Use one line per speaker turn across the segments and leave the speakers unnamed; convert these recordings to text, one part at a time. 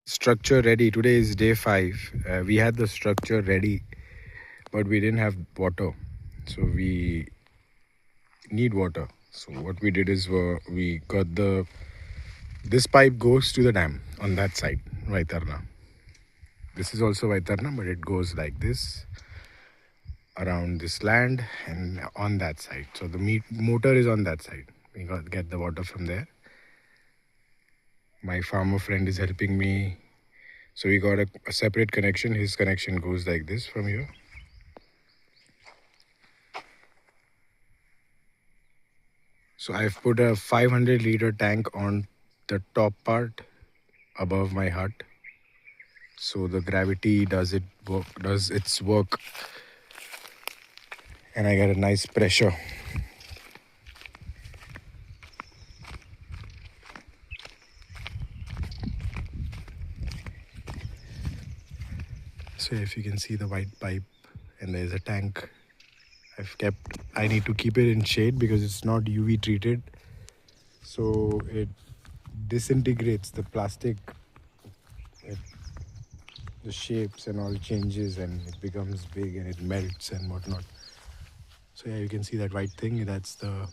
Structure ready. Today is day 5. We had the structure ready, but we didn't have water. So we need water. So what we did is we got this pipe goes to the dam on that side, Vaitarna. This is also Vaitarna, but it goes like this around this land and on that side. So the motor is on that side. We got get the water from there. My farmer friend is helping me. So we got a separate connection. His connection goes like this from here. So I've put a 500-liter tank on the top part above my hut. So the gravity does its work, and I get a nice pressure. So if you can see the white pipe, and there's a tank. I need to keep it in shade because it's not UV treated. So it disintegrates the plastic. The shapes and all changes and it becomes big and it melts and whatnot. So yeah, you can see that white thing. That's the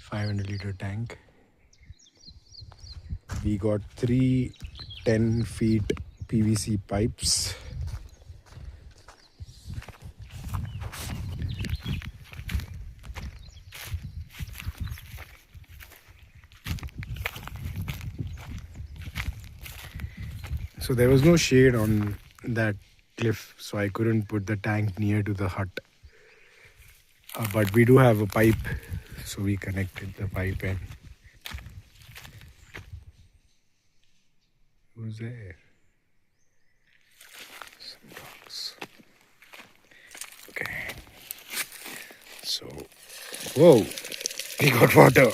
500-liter tank. We got 3 10-feet PVC pipes. So there was no shade on that cliff, so I couldn't put the tank near to the hut. But we do have a pipe, so we connected the pipe and who's there? Some dogs. Okay. So, whoa, we got water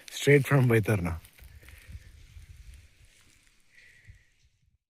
straight from Vaitarna.